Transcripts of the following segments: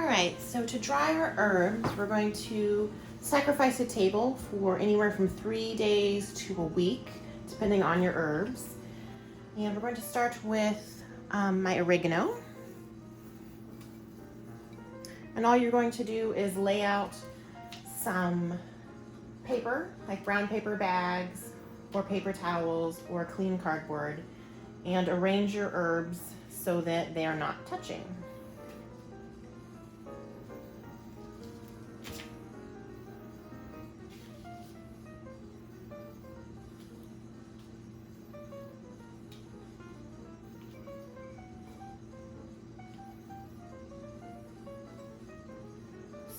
All right, so to dry our herbs, we're going to sacrifice a table for anywhere from 3 days to a week, depending on your herbs. And we're going to start with my oregano. And all you're going to do is lay out some paper, like brown paper bags or paper towels or clean cardboard, and arrange your herbs so that they are not touching.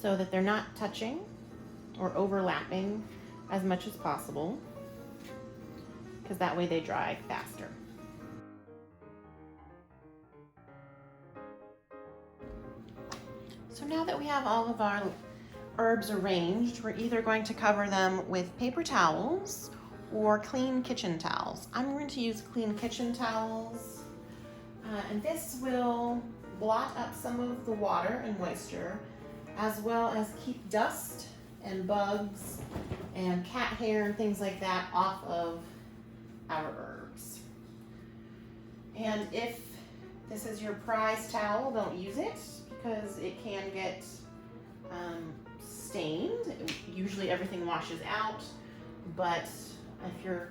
So that they're not touching or overlapping as much as possible, because that way they dry faster. So now that we have all of our herbs arranged, we're either going to cover them with paper towels or clean kitchen towels. I'm going to use clean kitchen towels, and this will blot up some of the water and moisture, as well as keep dust and bugs and cat hair and things like that off of our herbs. And if this is your prized towel, don't use it because it can get stained. Usually everything washes out, but if your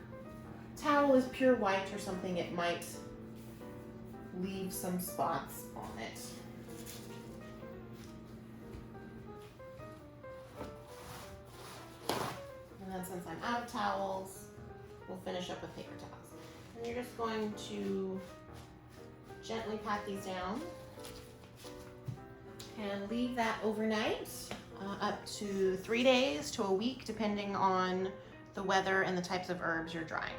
towel is pure white or something, it might leave some spots on it. And then since I'm out of towels, we'll finish up with paper towels. And you're just going to gently pat these down and leave that overnight, up to 3 days to a week, depending on the weather and the types of herbs you're drying.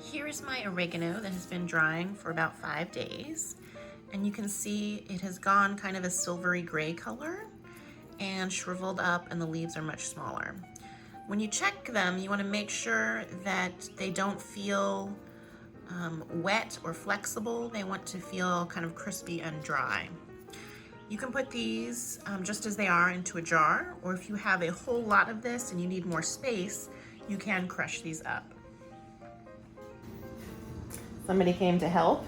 Here is my oregano that has been drying for about 5 days, and you can see it has gone kind of a silvery gray color and shriveled up, and the leaves are much smaller. When you check them, you want to make sure that they don't feel wet or flexible. They want to feel kind of crispy and dry. You can put these just as they are into a jar, or if you have a whole lot of this and you need more space, you can crush these up. Somebody came to help